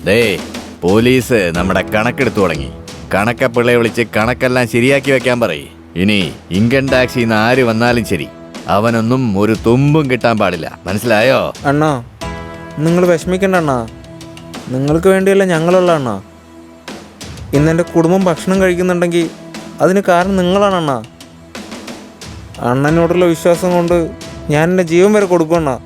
ദേ police നമ്മുടെ കണക്കെടുത്തു തുടങ്ങി. കണക്കപ്പിള്ളയെ വിളിച്ച് കണക്കെല്ലാം ശരിയാക്കി വെക്കാൻ പറയും. ഇനി ഇൻകം ടാക്സിന്ന് ആര് വന്നാലും ശരി, അവനൊന്നും ഒരു തുമ്പും കിട്ടാൻ പാടില്ല. മനസ്സിലായോ? അണ്ണാ നിങ്ങൾ വിഷമിക്കണ്ട അണ്ണാ, നിങ്ങൾക്ക് വേണ്ടിയല്ല ഞങ്ങളുള്ള അണ്ണാ. ഇന്നെൻ്റെ കുടുംബം ഭക്ഷണം കഴിക്കുന്നുണ്ടെങ്കിൽ അതിന് കാരണം നിങ്ങളാണ് അണ്ണാ. അണ്ണനോടുള്ള വിശ്വാസം കൊണ്ട് ഞാൻ എൻ്റെ ജീവൻ വരെ കൊടുക്കും അണ്ണാ.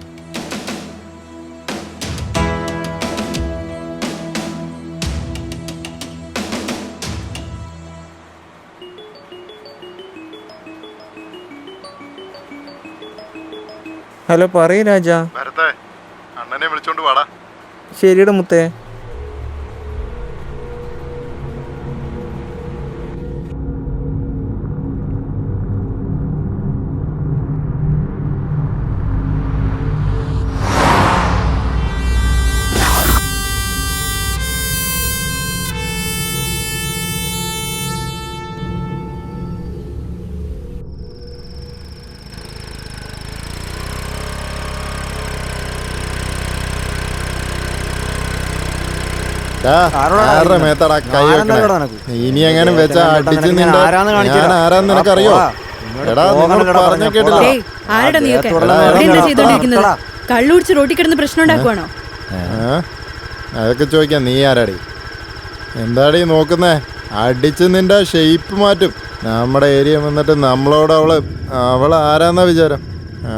ഹലോ പറയൂ രാജ. അണ്ണനെ വിളിച്ചോണ്ട് വാടാ. ശരിയുടെ മുത്തേ. ഇനി എങ്ങനെ വെച്ചാ അടിച്ച് ഞാൻ ആരാന്ന് നിനക്കറിയോ? എടാ നിങ്ങൾ പറഞ്ഞ കേട്ടില്ല. കള്ളുടിച്ച് റോട്ടി കിടന്ന് പ്രശ്നം ഉണ്ടാക്കുവാണോ? അതൊക്കെ ചോദിക്കാം. നീ ആരാടി? എന്താടി നോക്കുന്നേ? അടിച്ച് നിന്റെ ഷേപ്പ് മാറ്റും. നമ്മുടെ ഏരിയ വന്നിട്ട് നമ്മളോട് അവള് ആരാന്നാ വിചാരം?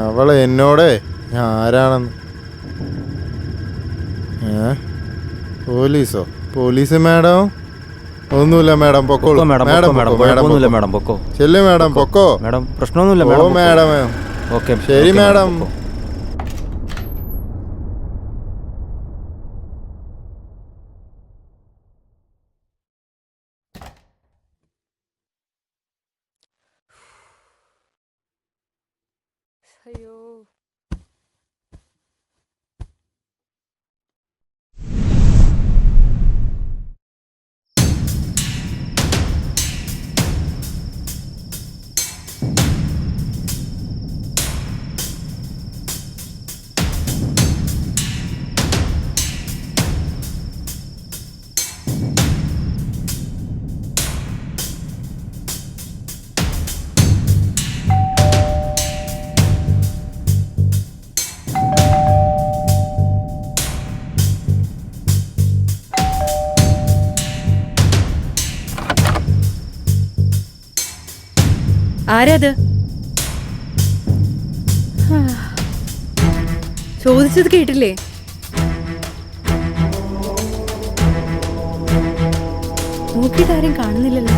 അവള് എന്നോടേ ഞാൻ ആരാണെന്ന്. പോലീസോ? Police madam? ഒന്നുമില്ല മാഡം, പൊക്കോളൂ മാഡം. ചെല്ലു മാഡം, പൊക്കോ. പ്രശ്നമൊന്നുമില്ല ഓ മാഡം. ശരി മാഡം. അയ്യോ, ആരത്? ചോദിച്ചത് കേട്ടില്ലേ? നോക്കിയിട്ട് ആരും കാണുന്നില്ലല്ലോ.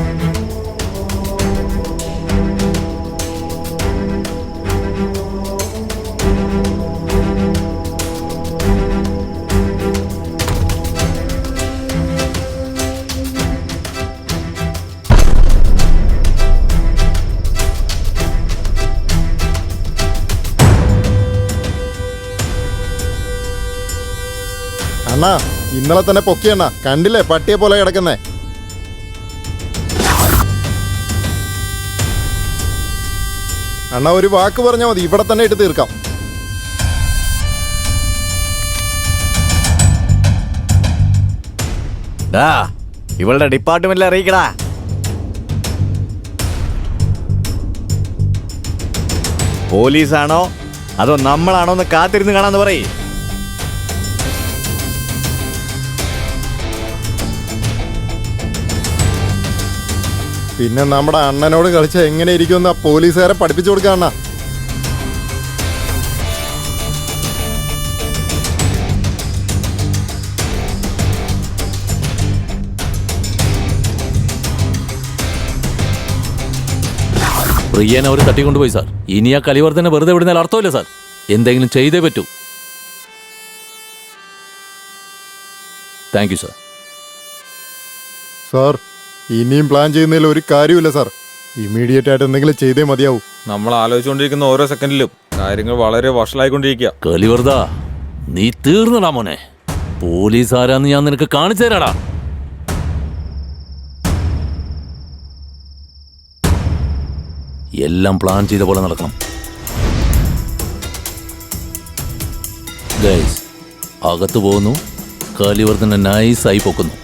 അണ്ണാ ഇന്നലെ തന്നെ പൊക്കിയണ്ണ, കണ്ടില്ലേ പട്ടിയെ പോലെ കിടക്കുന്നേ. അണ്ണാ ഒരു വാക്ക് പറഞ്ഞാൽ മതി, ഇവിടെ തന്നെ ഇട്ട് തീർക്കാം. ഇവളുടെ ഡിപ്പാർട്ട്മെന്റിൽ അറിയിക്കടാ. പോലീസാണോ അതോ നമ്മളാണോ എന്ന് കാത്തിരുന്ന് കാണാന്ന് പറയ്. പിന്നെ നമ്മുടെ അണ്ണനോട് കളിച്ച എങ്ങനെ ഇരിക്കുമെന്ന് ആ പോലീസുകാരെ പഠിപ്പിച്ചു കൊടുക്കാം അണ്ണാ. പ്രിയനെ അവർ തട്ടിക്കൊണ്ടുപോയി സാർ. ഇനി ആ കലിവർദ്ധനെ വെറുതെ വിടുന്നതിൽ അർത്ഥമില്ല സാർ. എന്തെങ്കിലും ചെയ്തേ പറ്റൂ. Thank you sir. സാർ ഇനിയും പ്ലാൻ ചെയ്യുന്നതിൽ ഒരു കാര്യമില്ല സാർ. ഇമ്മീഡിയറ്റ് ആയിട്ട് എന്തെങ്കിലും ചെയ്തേ മതിയാവൂ. നമ്മൾ ആലോചിച്ചുകൊണ്ടിരിക്കുന്ന ഓരോ സെക്കൻഡിലും കാര്യങ്ങൾ വളരെ വഷളായിക്കൊണ്ടിരിക്കുക. കലിവർദ്ധ, നീ തീർന്നടാ മോനെ. പോലീസ് ആരാന്ന് ഞാൻ നിനക്ക് കാണിച്ചു തരാടാ. എല്ലാം പ്ലാൻ ചെയ്ത പോലെ നടക്കണം. ഗൈസ്, അകത്ത് പോകുന്നു, കലിവർദ്ധന നൈസായി പൊക്കുന്നു.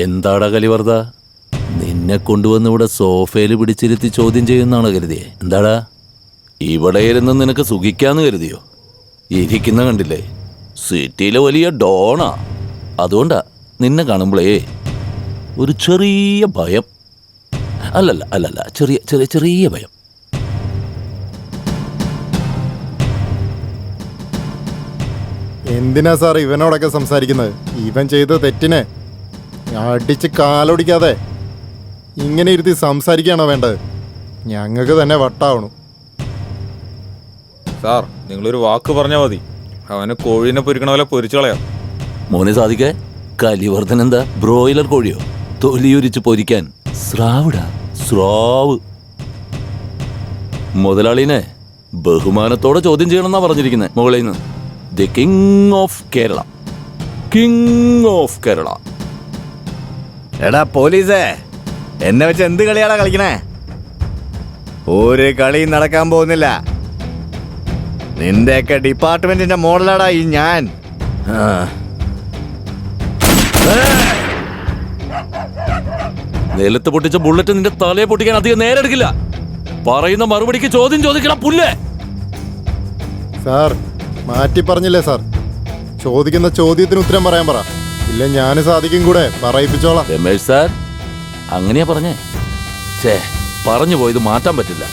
എന്താടാ കലിവർദ്ധ, നിന്നെ കൊണ്ടുവന്ന് ഇവിടെ സോഫയിൽ പിടിച്ചിരുത്തി ചോദ്യം ചെയ്യുന്നാണ് കരുതിയേ? എന്താടാ, ഇവിടെ ഇരുന്ന് നിനക്ക് സുഖിക്കാന്ന് കരുതിയോ? ഇരിക്കുന്ന കണ്ടില്ലേ, സിറ്റിയിലെ വലിയ ഡോണാ. അതുകൊണ്ടാ നിന്നെ കാണുമ്പോഴേ ഒരു ചെറിയ ഭയം. അല്ലല്ല ചെറിയ ചെറിയ ചെറിയ ഭയം. എന്തിനാ സാർ ഇവനോടൊക്കെ സംസാരിക്കുന്നത്? ഇവൻ ചെയ്ത തെറ്റിനെ അടിച്ച് കാലൊടിക്കാതെ ഇങ്ങനെ ഇരുത്തി സംസാരിക്കുകയാണോ വേണ്ടത്? ഞങ്ങൾക്ക് തന്നെ വട്ടാവണു. സാർ, നിങ്ങളൊരു വാക്ക് പറഞ്ഞാൽ മതി, അവനെ കോഴീനെ പൊരിക്കണ പോലെ പൊരിച്ചു കളയാം. മോനെ സാധിക്കേ, കലിവർദ്ധൻ എന്താ ബ്രോയിലർ കോഴിയോ? തൊലിയൊരിച്ച് പൊരിക്കാൻ സ്രാവ്. മുതലാളിനെ ബഹുമാനത്തോടെ ചോദ്യം ചെയ്യണമെന്നാ പറഞ്ഞിരിക്കുന്നത് മുകളിൽ നിന്ന്. The king of Kerala. എടാ പോലീസേ, എന്നെ വെച്ച് എന്ത് കളിയാടാ കളിക്കണേ? ഒരു കളിയും നടക്കാൻ പോകുന്നില്ല. നിന്റെയൊക്കെ ഡിപ്പാർട്ട്മെന്റിന്റെ മോഡലാടാ ഈ ഞാൻ. നിലത്ത് പൊട്ടിച്ച ബുള്ളറ്റ് നിന്റെ തലയെ പൊട്ടിക്കാൻ അധികം നേരെ എടുക്കില്ല. പറയുന്ന മറുപടിക്ക് ചോദ്യം ചോദിക്കണം പുല്ലേ. സാർ മാറ്റി പറഞ്ഞില്ലേ സാർ, ചോദിക്കുന്ന ചോദ്യത്തിന് ഉത്തരം പറയാൻ പറ. ഇല്ല ഞാൻ സാധിക്കും കൂടെ പറയിപ്പിച്ചോളാം. രമേശ് സാർ അങ്ങനെയാ പറഞ്ഞേ. പറഞ്ഞു പോയത് മാറ്റാൻ പറ്റില്ല.